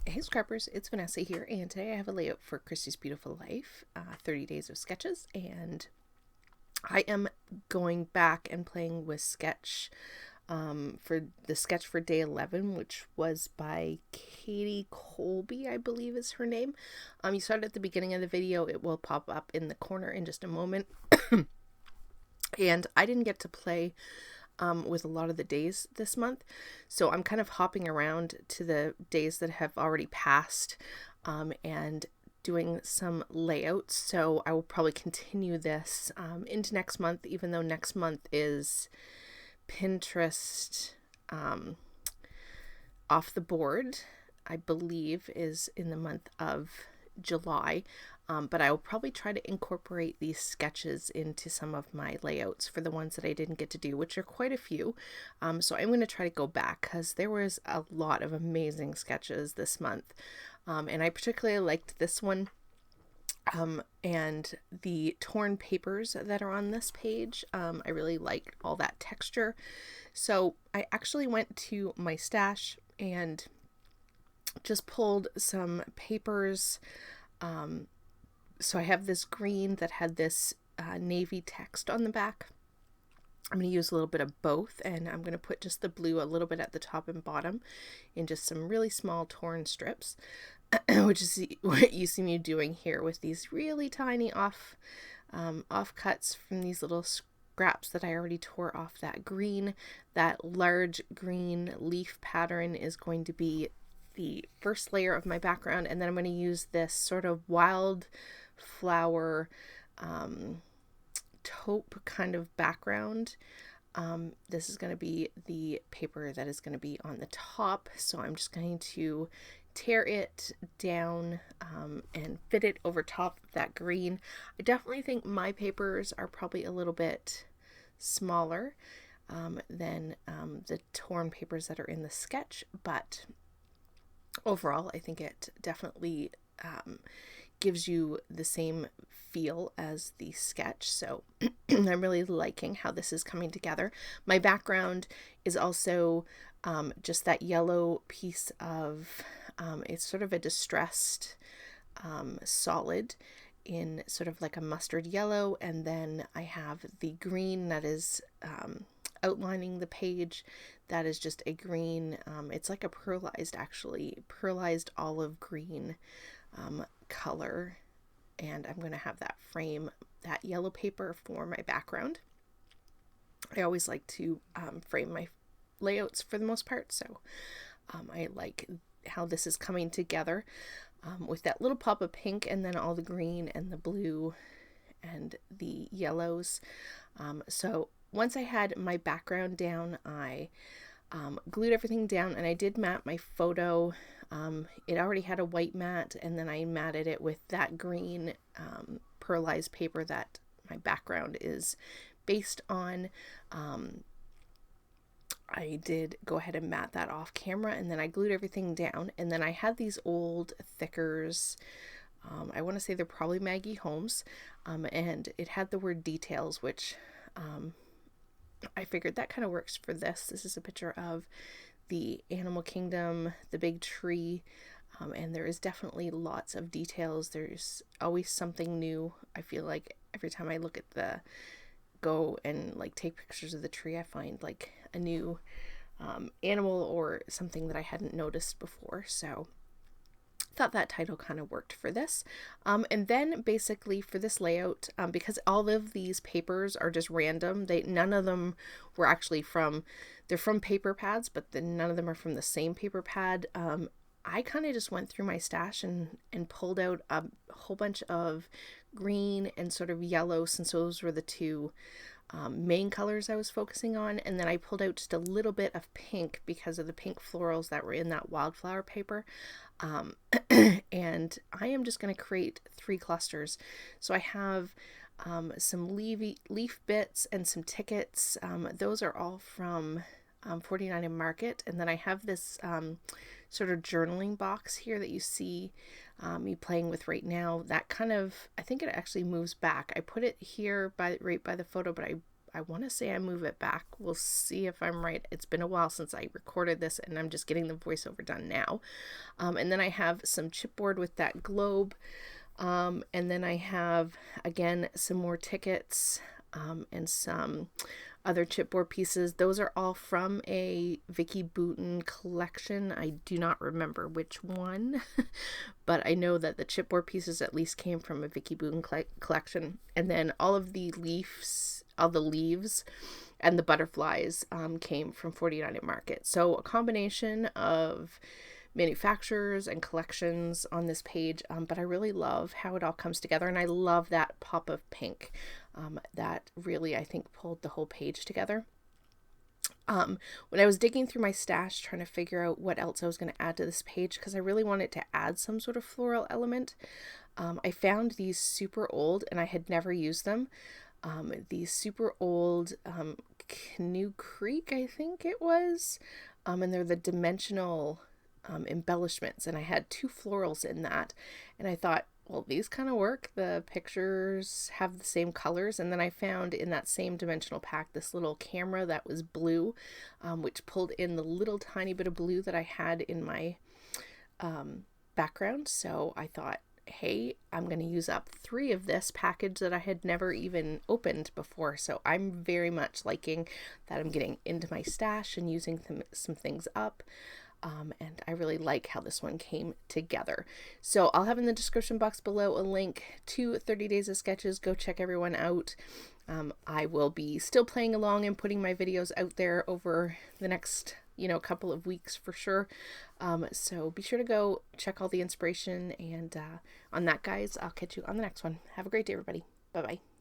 Hey scrappers, it's Vanessa here, and today I have a layout for Christy's Beautiful Life, 30 days of sketches, and I am going back and playing with sketch for the sketch for day 11, which was by Katie Colby, I believe is her name. You saw it at the beginning of the video. It will pop up in the corner in just a moment. And I didn't get to play with a lot of the days this month, so I'm kind of hopping around to the days that have already passed and doing some layouts. So I will probably continue this into next month, even though next month is Pinterest off the board, I believe, is in the month of July. But I will probably try to incorporate these sketches into some of my layouts for the ones that I didn't get to do, which are quite a few. So I'm going to try to go back because there was a lot of amazing sketches this month. And I particularly liked this one. And the torn papers that are on this page, I really like all that texture. So I actually went to my stash and just pulled some papers. So I have this green that had this navy text on the back. I'm going to use a little bit of both, and I'm going to put just the blue a little bit at the top and bottom in just some really small torn strips, which is what you see me doing here with these really tiny offcuts from these little scraps that I already tore off that green. That large green leaf pattern is going to be the first layer of my background, and then I'm going to use this sort of wild flower taupe kind of background. This is going to be the paper that is going to be on the top, so I'm just going to tear it down and fit it over top of that green. I definitely think my papers are probably a little bit smaller than the torn papers that are in the sketch, but overall I think it definitely gives you the same feel as the sketch. So I'm really liking how this is coming together. My background is also just that yellow piece of it's sort of a distressed solid in sort of like a mustard yellow, and then I have the green that is outlining the page. That is just a green, it's like a pearlized olive green color, and I'm going to have that frame that yellow paper for my background. I always like to frame my layouts for the most part, so I like how this is coming together with that little pop of pink and then all the green and the blue and the yellows. So once I had my background down, I glued everything down, and I did mat my photo. It already had a white mat, and then I matted it with that green pearlized paper that my background is based on. I did go ahead and mat that off camera, and then I glued everything down, and then I had these old thickers. I want to say they're probably Maggie Holmes, and it had the word details, which I figured that kind of works for this. This is a picture of the animal kingdom, the big tree, and there is definitely lots of details. There's always something new. I feel like every time I look at go and like take pictures of the tree, I find like a new animal or something that I hadn't noticed before. So thought that title kind of worked for this. And then basically for this layout, because all of these papers are just random, none of them were actually they're from paper pads, but then none of them are from the same paper pad. I kind of just went through my stash and pulled out a whole bunch of green and sort of yellow, since those were the two main colors I was focusing on, and then I pulled out just a little bit of pink because of the pink florals that were in that wildflower paper. And I am just going to create 3 clusters. So I have some leaf bits and some tickets. Those are all from 49 and Market, and then I have this sort of journaling box here that you see me playing with right now. That kind of, I think it actually moves back. I put it here right by the photo, but I want to say I move it back. We'll see if I'm right. It's been a while since I recorded this, and I'm just getting the voiceover done now. And then I have some chipboard with that globe. And then I have, again, some more tickets and some other chipboard pieces. Those are all from a Vicky Boutin collection. I do not remember which one, but I know that the chipboard pieces at least came from a Vicky Boutin collection. And then all of the leaves and the butterflies came from 49 Market. So a combination of manufacturers and collections on this page, but I really love how it all comes together, and I love that pop of pink that really, I think, pulled the whole page together. When I was digging through my stash trying to figure out what else I was going to add to this page, because I really wanted to add some sort of floral element, I found these super old, and I had never used them, these super old Canoe Creek, I think it was, and they're the dimensional embellishments, and I had 2 florals in that, and I thought, well, these kind of work. The pictures have the same colors. And then I found in that same dimensional pack this little camera that was blue, which pulled in the little tiny bit of blue that I had in my background. So I thought, hey, I'm going to use up 3 of this package that I had never even opened before. So I'm very much liking that I'm getting into my stash and using some things up. And I really like how this one came together. So I'll have in the description box below a link to 30 Days of Sketches. Go check everyone out. I will be still playing along and putting my videos out there over the next, couple of weeks for sure. So be sure to go check all the inspiration. And on that, guys, I'll catch you on the next one. Have a great day, everybody. Bye-bye.